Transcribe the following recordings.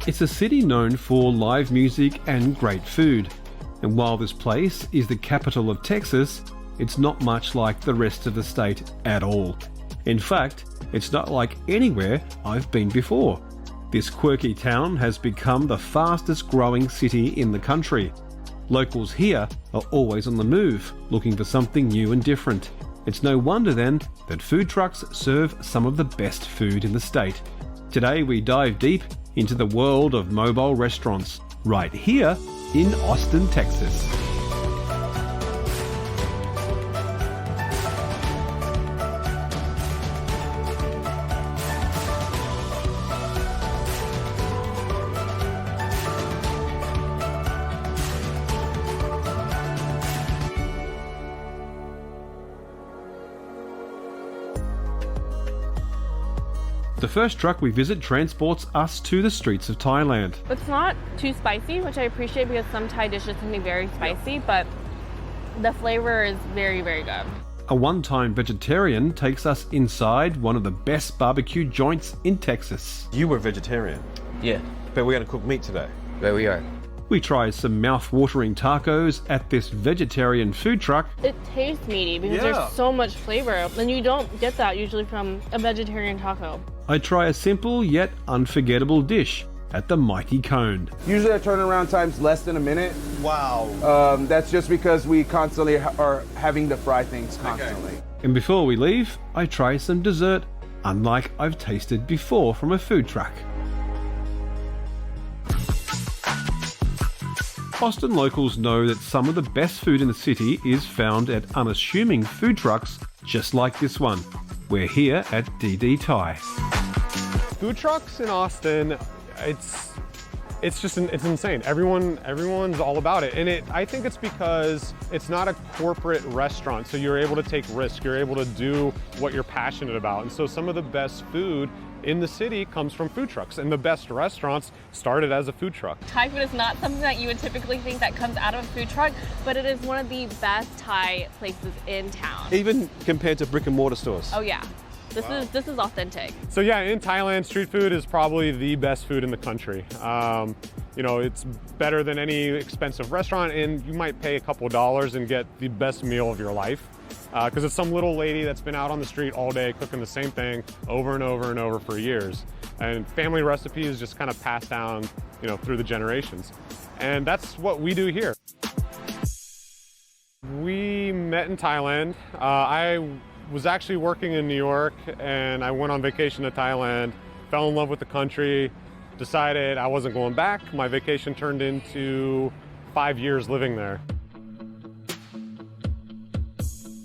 It's a city known for live music and great food. And while this place is the capital of Texas, it's not much like the rest of the state at all. In fact, it's not like anywhere I've been before. This quirky town has become the fastest growing city in the country. Locals here are always on the move, looking for something new and different. It's no wonder then that food trucks serve some of the best food in the state. Today we dive deep into the world of mobile restaurants, right here in Austin, Texas. The first truck we visit transports us to the streets of Thailand. It's not too spicy, which I appreciate because some Thai dishes can be very spicy, but the flavor is very, very good. A one-time vegetarian takes us inside one of the best barbecue joints in Texas. You were vegetarian? Yeah, But we're going to cook meat today. there we are. We try some mouth-watering tacos at this vegetarian food truck. It tastes meaty because there's so much flavor, and you don't get that usually from a vegetarian taco. I try a simple yet unforgettable dish at the Mighty Cone. Usually our turnaround time's less than a minute. Wow. That's just because we constantly are having to fry things constantly. Okay. And before we leave, I try some dessert, unlike I've tasted before from a food truck. Austin locals know that some of the best food in the city is found at unassuming food trucks just like this one. We're here at Dee Dee Thai. Food trucks in Austin, it's insane. Everyone's all about it, and I think it's because it's not a corporate restaurant, so you're able to take risks. You're able to do what you're passionate about, and so some of the best food in the city comes from food trucks, and the best restaurants started as a food truck. Thai food is not something that you would typically think that comes out of a food truck, but it is one of the best Thai places in town. Even compared to brick and mortar stores. Oh yeah, this is authentic. So yeah, in Thailand, street food is probably the best food in the country. You know, it's better than any expensive restaurant, and you might pay a couple dollars and get the best meal of your life. Because it's some little lady that's been out on the street all day cooking the same thing over and over and over for years. And family recipes just kind of passed down, you know, through the generations. And that's what we do here. We met in Thailand. I was actually working in New York, and I went on vacation to Thailand, fell in love with the country, decided I wasn't going back. My vacation turned into 5 years living there.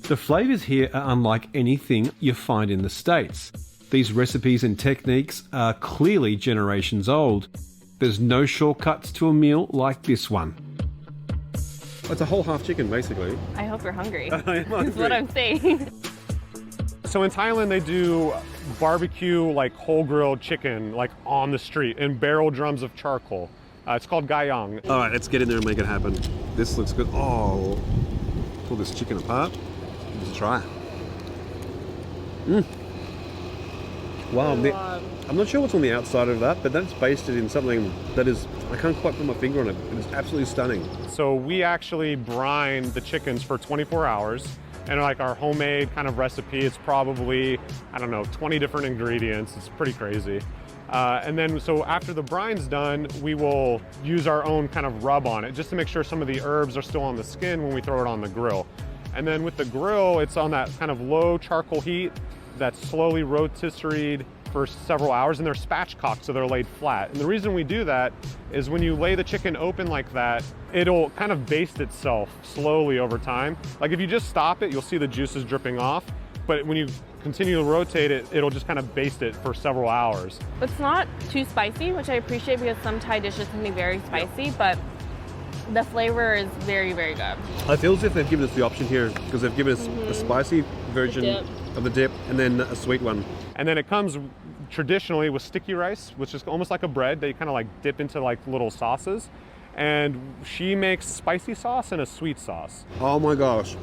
The flavours here are unlike anything you find in the States. These recipes and techniques are clearly generations old. There's no shortcuts to a meal like this one. It's a whole half chicken, basically. I hope you're hungry. I am That's hungry. what I'm saying. So in Thailand, they do barbecue, like whole grilled chicken, like on the street in barrel drums of charcoal. It's called gayang. All right, let's get in there and make it happen. This looks good. Oh, pull this chicken apart. Let's try. Wow, I'm not sure what's on the outside of that, but that's basted in something that is, I can't quite put my finger on it. It's absolutely stunning. So we actually brine the chickens for 24 hours. And like our homemade kind of recipe, it's probably, I don't know, 20 different ingredients. It's pretty crazy. And then, so after the brine's done, we will use our own kind of rub on it just to make sure some of the herbs are still on the skin when we throw it on the grill. And then with the grill, it's on that kind of low charcoal heat that's slowly rotisseried for several hours, and they're spatchcocked, so they're laid flat. And the reason we do that is when you lay the chicken open like that, it'll kind of baste itself slowly over time. Like if you just stop it, you'll see the juices dripping off, but when you continue to rotate it, it'll just kind of baste it for several hours. It's not too spicy, which I appreciate because some Thai dishes can be very spicy, but the flavor is very, very good. I feel as if they've given us the option here because they've given us a spicy version of the dip and then a sweet one. And then it comes traditionally with sticky rice, which is almost like a bread that you kind of like dip into like little sauces. And she makes spicy sauce and a sweet sauce. Oh my gosh.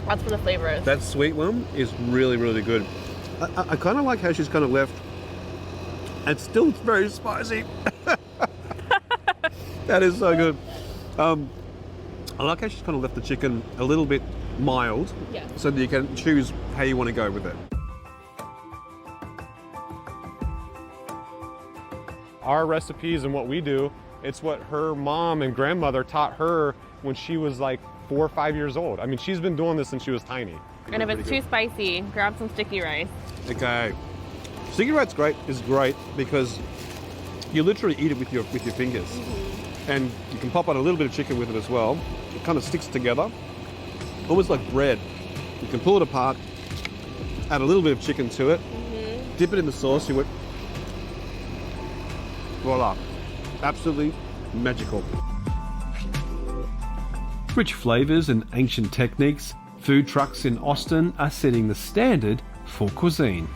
That's what the flavor is. That sweet one is really, really good. I kind of like how she's kind of left. It's still very spicy. That is so good. I like how she's kind of left the chicken a little bit mild, Yes. so that you can choose how you want to go with it. Our recipes and what we do, it's what her mom and grandmother taught her when she was like 4 or 5 years old. I mean, she's been doing this since she was tiny. And if it's too spicy, grab some sticky rice. Okay. Sticky rice is great because you literally eat it with your fingers. And you can pop on a little bit of chicken with it as well. It kind of sticks together, almost like bread. You can pull it apart, add a little bit of chicken to it, dip it in the sauce, you went, voila. Absolutely magical. Rich flavours and ancient techniques, food trucks in Austin are setting the standard for cuisine.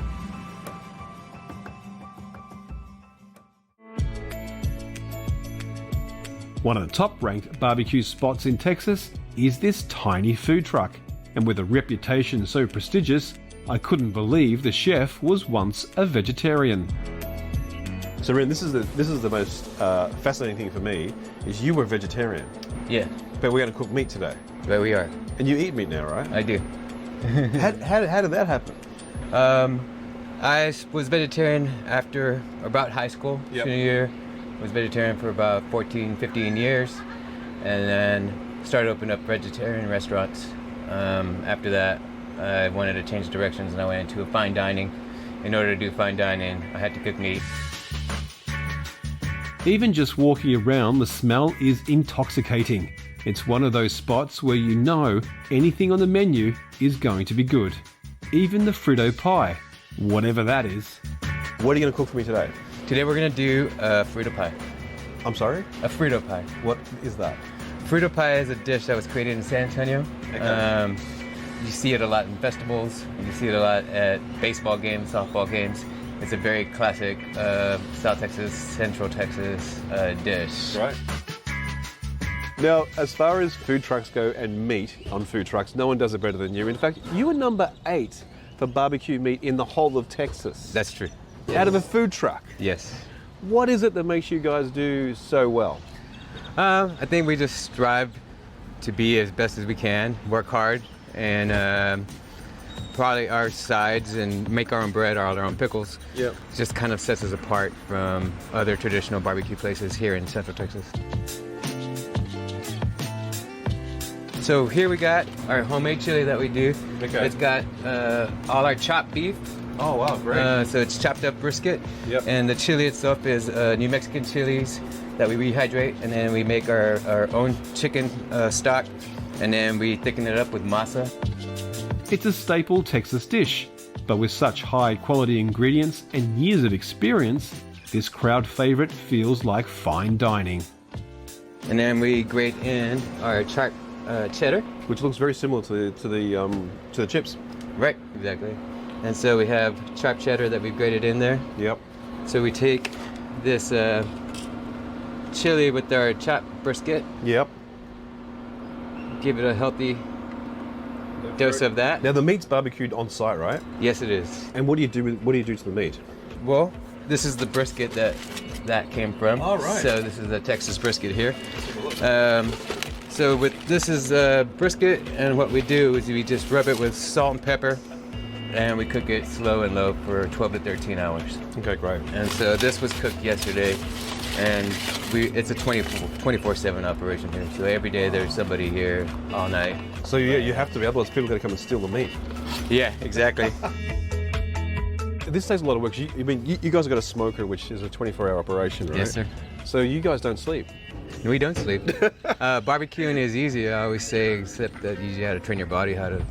One of the top-ranked barbecue spots in Texas is this tiny food truck, and with a reputation so prestigious, I couldn't believe the chef was once a vegetarian. So, Ren, this is the most fascinating thing for me, is you were vegetarian, Yeah, but we're going to cook meat today. there we are. And you eat meat now, right? I do. How did that happen? I was vegetarian after about high school, Yep. junior year. Was vegetarian for about 14, 15 years, and then started opening up vegetarian restaurants. After that, I wanted to change directions, and I went into fine dining. In order to do fine dining, I had to cook meat. Even just walking around, the smell is intoxicating. It's one of those spots where you know anything on the menu is going to be good. Even the Frito pie, whatever that is. What are you going to cook for me today? Today we're gonna do a Frito pie. I'm sorry? A Frito pie. What is that? Frito pie is a dish that was created in San Antonio. Okay. You see it a lot in festivals. You see it a lot at baseball games, softball games. It's a very classic South Texas, Central Texas dish. Right. Now, as far as food trucks go and meat on food trucks, no one does it better than you. In fact, you are number 8 for barbecue meat in the whole of Texas. That's true. Out of a food truck. Yes. What is it that makes you guys do so well? I think we just strive to be as best as we can, work hard, and probably our sides and make our own bread, our own pickles. Yep. Just kind of sets us apart from other traditional barbecue places here in Central Texas. So here we got our homemade chili that we do. Okay. It's got all our chopped beef. Oh, wow, great. So it's chopped up brisket. Yep. And the chili itself is New Mexican chilies that we rehydrate, and then we make our own chicken stock, and then we thicken it up with masa. It's a staple Texas dish, but with such high quality ingredients and years of experience, this crowd favourite feels like fine dining. And then we grate in our chopped cheddar. Which looks very similar to the chips. Right, exactly. And so we have chopped cheddar that we've grated in there. Yep. So we take this chili with our chopped brisket, Yep. give it a healthy dose of that. Now the meat's barbecued on site, right? Yes, it is. And what do you do to the meat? Well, this is the brisket that came from. Oh, right. So this is the Texas brisket here. So this is brisket, and what we do is we just rub it with salt and pepper, and we cook it slow and low for 12 to 13 hours. Okay, great. And so this was cooked yesterday, and it's a 24/7 operation here. So every day there's somebody here all night. So you have to be, otherwise people are going to come and steal the meat. Yeah, exactly. This takes a lot of work. You guys have got a smoker, which is a 24-hour operation, right? Yes, sir. So you guys don't sleep. We don't sleep. Barbecuing is easy, I always say, except that you got to train your body how to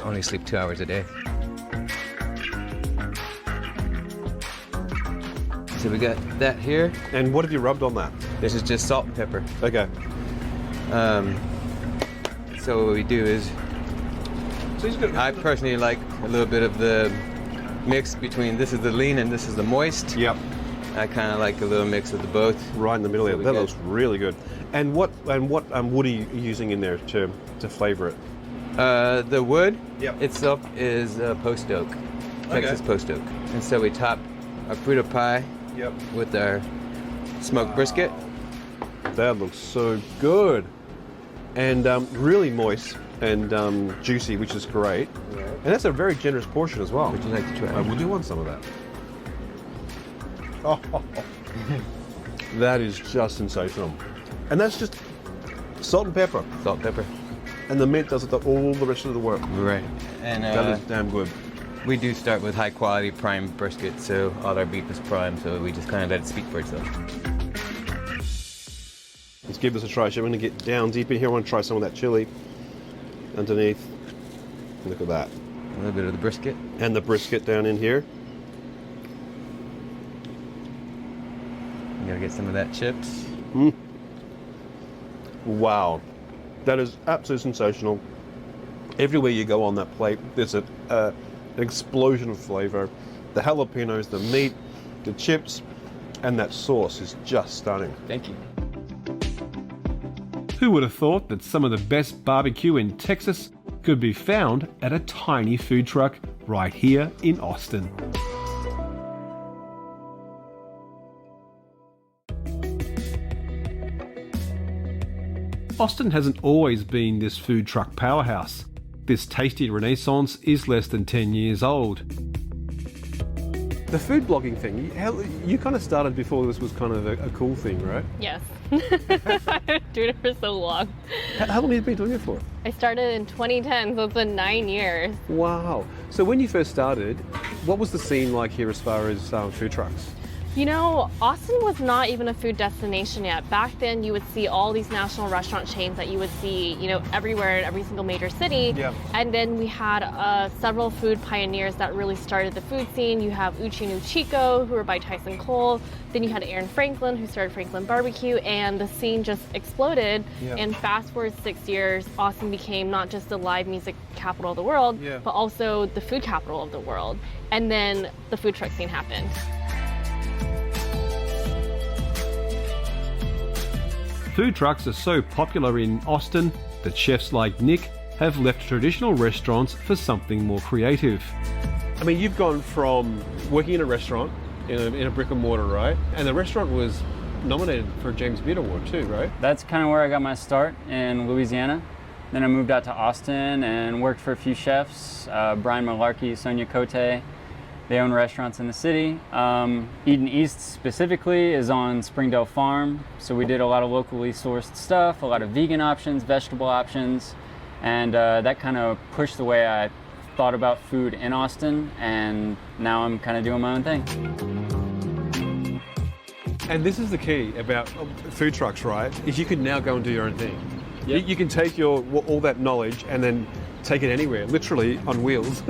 only sleep 2 hours a day. So we got that here. And what have you rubbed on that? This is just salt and pepper. Okay. So what we do is, So you got I personally like a little bit of the mix between this is the lean and this is the moist. Yep. I kind of like a little mix of the both. Right in the middle So there. we That get- looks really good. And what wood are you using in there to flavour it? The wood Yep. itself is post oak, Texas post oak. And so we top our Frito pie Yep. with our smoked brisket. That looks so good. And really moist and juicy, which is great. Right. And that's a very generous portion as well. Would you like to try? Would you want some of that? Oh, that is just sensational. And that's just salt and pepper. Salt, pepper. And the mint does all the rest of the work. Right. And that is damn good. We do start with high quality prime brisket, so all our beef is prime, so we just kind of let it speak for itself. Let's give this a try. So we're going to get down deep in here. I want to try some of that chili underneath. Look at that. A little bit of the brisket. And the brisket down in here. You gotta get some of that chips. Wow. That is absolutely sensational. Everywhere you go on that plate, there's an explosion of flavor. The jalapenos, the meat, the chips, and that sauce is just stunning. Thank you. Who would have thought that some of the best barbecue in Texas could be found at a tiny food truck right here in Austin? Austin hasn't always been this food truck powerhouse. This tasty renaissance is less than 10 years old. The food blogging thing, you kind of started before this was kind of a cool thing, right? Yes. I've been doing it for so long. How long have you been doing it for? I started in 2010, so it's been 9 years. Wow. So when you first started, what was the scene like here as far as food trucks? You know, Austin was not even a food destination yet. Back then, you would see all these national restaurant chains that you would see, you know, everywhere in every single major city. Yeah. And then we had several food pioneers that really started the food scene. You have Uchinu Chico, who were by Tyson Cole. Then you had Aaron Franklin, who started Franklin Barbecue, and the scene just exploded. Yeah. And fast forward 6 years, Austin became not just the live music capital of the world, yeah, but also the food capital of the world. And then the food truck scene happened. Food trucks are so popular in Austin that chefs like Nick have left traditional restaurants for something more creative. I mean, you've gone from working in a restaurant, in a brick and mortar, right? And the restaurant was nominated for a James Beard Award too, right? That's kind of where I got my start, in Louisiana. Then I moved out to Austin and worked for a few chefs, Brian Malarkey, Sonia Cote. They own restaurants in the city. Eden East specifically is on Springdale Farm, so we did a lot of locally sourced stuff, a lot of vegan options, vegetable options, and that kind of pushed the way I thought about food in Austin, and now I'm kind of doing my own thing. And this is the key about food trucks, right? Is you can now go and do your own thing. Yep. You can take all that knowledge and then take it anywhere, literally on wheels.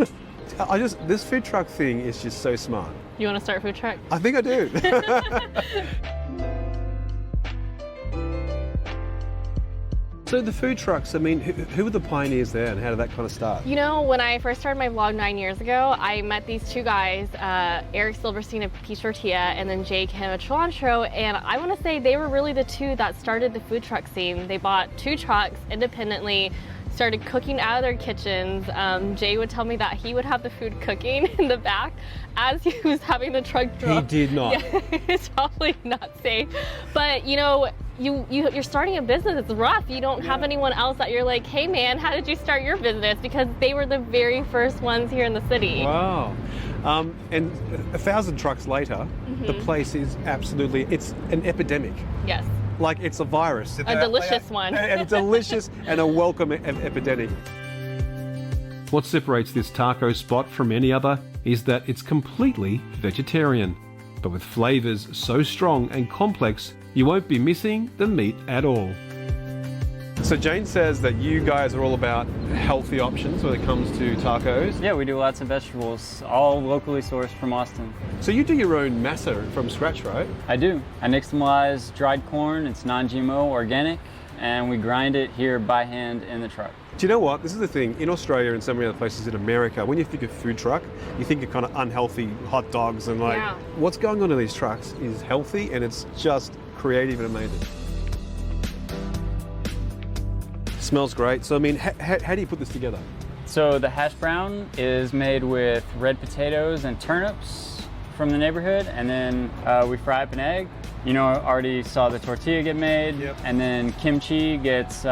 This food truck thing is just so smart. You want to start a food truck? I think I do. So the food trucks, I mean, who were the pioneers there and how did that kind of start? You know, when I first started my vlog 9 years ago, I met these two guys, Eric Silverstein of Peach Tortilla and then Jay Kim of Cilantro, and I want to say they were really the two that started the food truck scene. They bought 2 trucks independently, started cooking out of their kitchens. Jay would tell me that he would have the food cooking in the back as he was having the truck drop. He did not. Yeah, it's probably not safe. But you know, you're starting a business, it's rough. You don't have anyone else that you're like, hey man, how did you start your business? Because they were the very first ones here in the city. Wow. And 1,000 trucks later, the place is absolutely, it's an epidemic. Yes. Like it's a virus. A delicious one. And delicious and a welcome epidemic. What separates this taco spot from any other is that it's completely vegetarian, but with flavours so strong and complex, you won't be missing the meat at all. So Jane says that you guys are all about healthy options when it comes to tacos. Yeah, we do lots of vegetables, all locally sourced from Austin. So you do your own masa from scratch, right? I do. I nixtamalize dried corn, it's non-GMO, organic, and we grind it here by hand in the truck. Do you know what? This is the thing. In Australia and so many other places in America, when you think of food truck, you think of kind of unhealthy hot dogs and like, what's going on in these trucks is healthy and it's just creative and amazing. Smells great. So I mean, how do you put this together? So the hash brown is made with red potatoes and turnips from the neighborhood, and then we fry up an egg, You know, already saw the tortilla get made, and then kimchi gets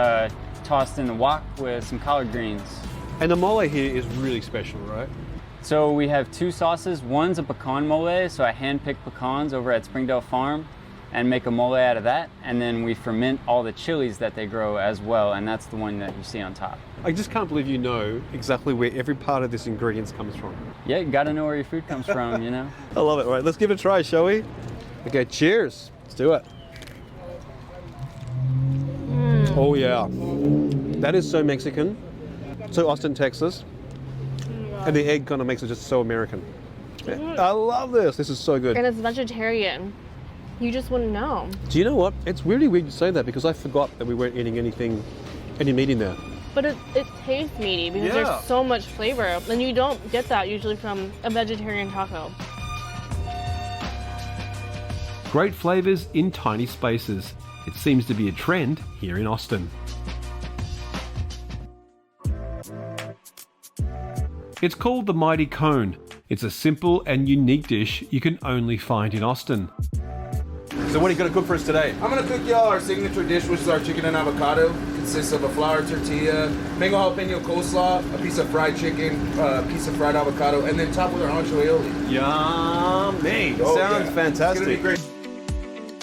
tossed in the wok with some collard greens. And the mole here is really special, right? So we have two sauces. One's a pecan mole, so I hand-pick pecans over at Springdale Farm and make a mole out of that. And then we ferment all the chilies that they grow as well, and that's the one that you see on top. I just can't believe you know exactly where every part of this ingredients comes from. Yeah, you gotta know where your food comes from, you know? I love it. All right, let's give it a try, shall we? Okay, cheers. Let's do it. Oh yeah. That is so Mexican, so Austin, Texas. And the egg kind of makes it just so American. I love this. This is so good. And it's vegetarian. You just wouldn't know. Do you know what? It's really weird to say that because I forgot that we weren't eating any meat in there. But it tastes meaty because there's so much flavor. And you don't get that usually from a vegetarian taco. Great flavors in tiny spaces. It seems to be a trend here in Austin. It's called the Mighty Cone. It's a simple and unique dish you can only find in Austin. So what are you going to cook for us today? I'm gonna cook y'all our signature dish, which is our chicken and avocado. Consists of a flour tortilla, mango jalapeno coleslaw, a piece of fried chicken, a piece of fried avocado, and then topped with our ancho aioli. Yummy! Oh, Sounds yeah. fantastic. It's gonna be great.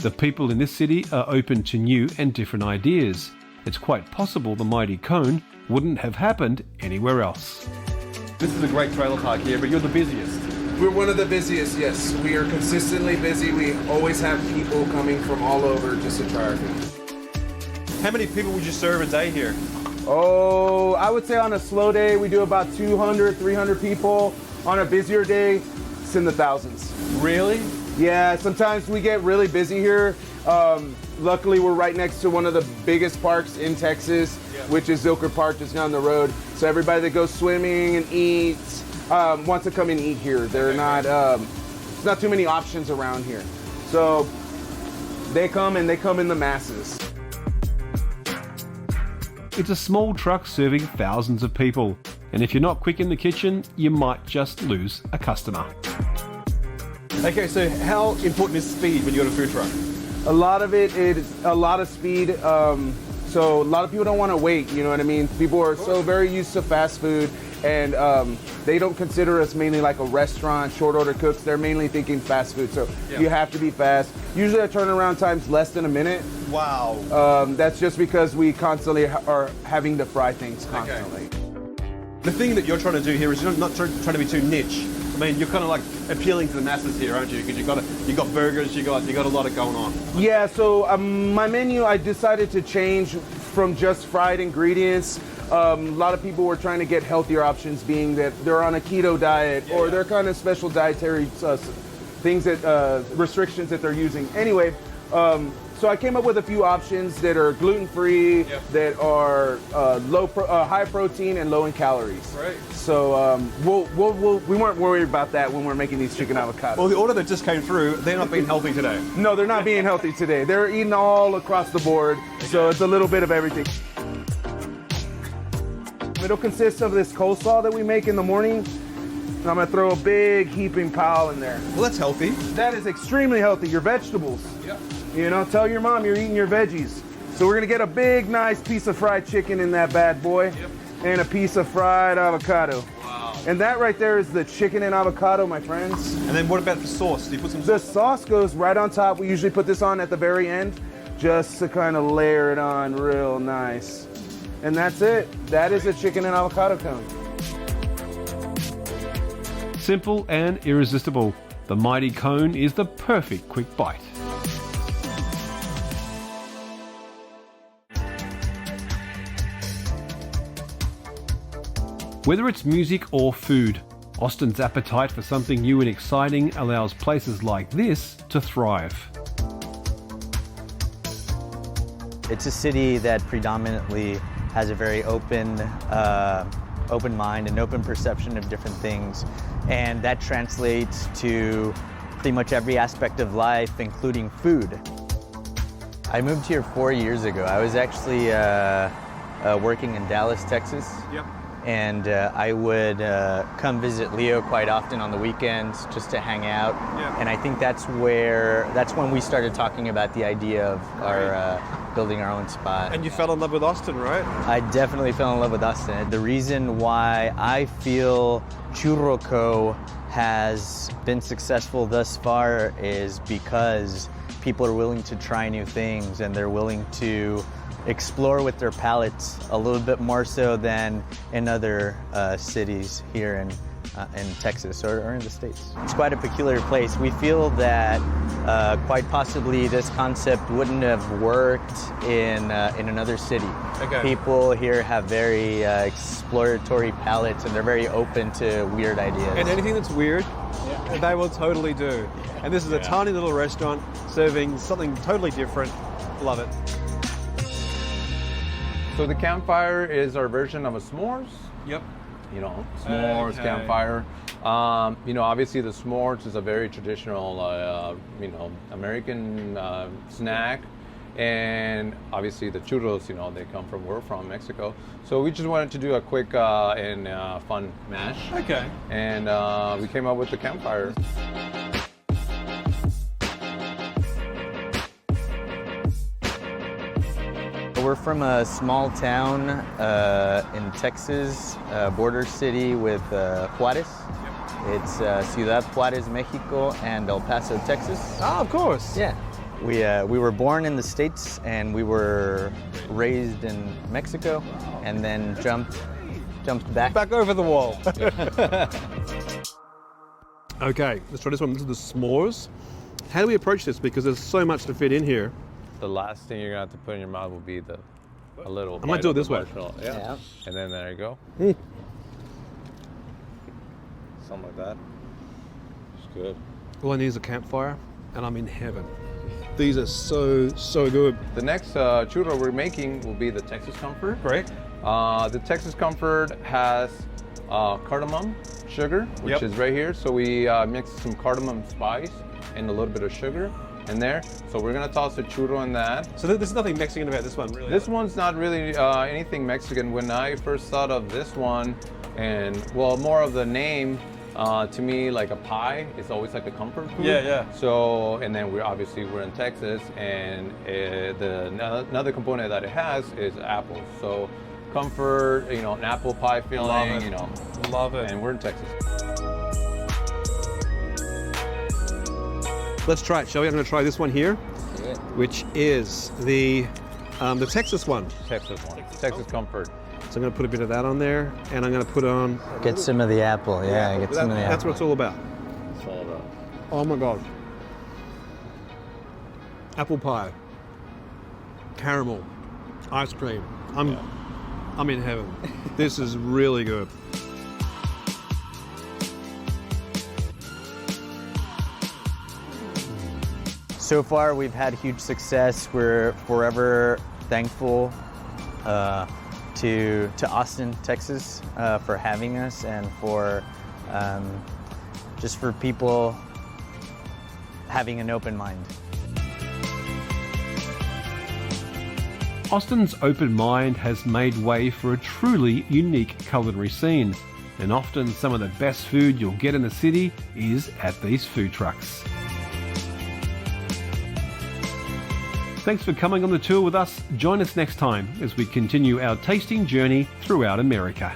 The people in this city are open to new and different ideas. It's quite possible the Mighty Cone wouldn't have happened anywhere else. This is a great trailer park here, but you're the busiest. We're one of the busiest, yes. We are consistently busy. We always have people coming from all over just to try our food. How many people would you serve a day here? Oh, I would say on a slow day, we do about 200, 300 people. On a busier day, it's in the thousands. Really? Yeah, sometimes we get really busy here. Luckily, we're right next to one of the biggest parks in Texas, which is Zilker Park, just down the road. So everybody that goes swimming and eats wants to come and eat here. They're not, there's not too many options around here. So they come in the masses. It's a small truck serving thousands of people. And if you're not quick in the kitchen, you might just lose a customer. Okay, so how important is speed when you're on a food truck? A lot of it is a lot of speed. So a lot of people don't want to wait, you know what I mean? People are so very used to fast food, and they don't consider us mainly like a restaurant, short order cooks. They're mainly thinking fast food. So you have to be fast. Usually our turnaround time's less than a minute. Wow. That's just because we constantly are having to fry things constantly. Okay. The thing that you're trying to do here is you're not trying to be too niche. I mean, you're kind of like appealing to the masses here, aren't you? Because you got burgers, you got a lot of going on. Yeah. So my menu, I decided to change from just fried ingredients. A lot of people were trying to get healthier options, being that they're on a keto diet or they're kind of special dietary things that restrictions that they're using. Anyway, so I came up with a few options that are gluten-free, that are high protein and low in calories. Right. So we weren't worried about that when we're making these chicken avocados. Well, the order that just came through, they're not being healthy today. No, they're not being healthy today. They're eating all across the board, so it's a little bit of everything. It'll consist of this coleslaw that we make in the morning. And I'm gonna throw a big heaping pile in there. Well, that's healthy. That is extremely healthy. Your vegetables. Yeah. You know, tell your mom you're eating your veggies. So we're gonna get a big, nice piece of fried chicken in that bad boy, and a piece of fried avocado. Wow. And that right there is the chicken and avocado, my friends. And then what about the sauce? Do you put some The sauce? sauce goes right on top. We usually put this on at the very end, just to kind of layer it on real nice. And that's it. That is a chicken and avocado cone. Simple and irresistible, the Mighty Cone is the perfect quick bite. Whether it's music or food, Austin's appetite for something new and exciting allows places like this to thrive. It's a city that predominantly has a very open mind and open perception of different things, and that translates to pretty much every aspect of life, including food. I moved here 4 years ago. I was actually working in Dallas, Texas. Yep. and I would come visit Leo quite often on the weekends just to hang out. Yeah. And I think that's when we started talking about the idea of our building our own spot. And you fell in love with Austin, right? I definitely fell in love with Austin. The reason why I feel Churro Co has been successful thus far is because people are willing to try new things and they're willing to explore with their palates a little bit more so than in other cities here in Texas or in the States. It's quite a peculiar place. We feel that quite possibly this concept wouldn't have worked in another city. Okay. People here have very exploratory palates and they're very open to weird ideas. And anything that's weird, they will totally do. And this is a tiny little restaurant serving something totally different. Love it. So the campfire is our version of a s'mores. Yep. You know, s'mores, Okay. campfire. You know, obviously the s'mores is a very traditional, you know, American snack. And obviously the churros, you know, they come from, we're from Mexico. So we just wanted to do a quick and fun mash. Okay. And we came up with the campfire. We're from a small town in Texas, border city with Juarez. It's Ciudad Juarez, Mexico, and El Paso, Texas. Ah, of course. Yeah. We were born in the States and we were raised in Mexico and then jumped back Over the wall. Okay, let's try this one. This is the s'mores. How do we approach this? Because there's so much to fit in here. The last thing you're gonna have to put in your mouth will be a little. I might do it this way. Yeah. Yeah. And then there you go. Something like that. It's good. All I need is a campfire, and I'm in heaven. These are so good. The next churro we're making will be the Texas Comfort. Great. The Texas Comfort has cardamom sugar, which Yep. is right here. So we mix some cardamom spice and a little bit of sugar in there. So we're gonna toss the churro in that. So there's nothing Mexican about this one, really. This one's not really anything Mexican. When I first thought of this one, and well, more of the name, to me, like a pie, it's always like a comfort food. Yeah. So, and then we're in Texas, and another component that it has is apples. So, comfort, you know, an apple pie filling, Love it. you know. Love it. And we're in Texas. Let's try it, shall we? I'm going to try this one here, which is the Texas one. Texas one. Texas Comfort. So I'm going to put a bit of that on there, and I'm going to put on. Get some of the apple, yeah. Get some of the That's apple. what it's all about. It's all about. Oh my God. Apple pie, caramel, ice cream. I'm in heaven. This is really good. So far, we've had huge success. We're forever thankful to Austin, Texas, for having us and for just for people having an open mind. Austin's open mind has made way for a truly unique culinary scene, and often some of the best food you'll get in the city is at these food trucks. Thanks for coming on the tour with us. Join us next time as we continue our tasting journey throughout America.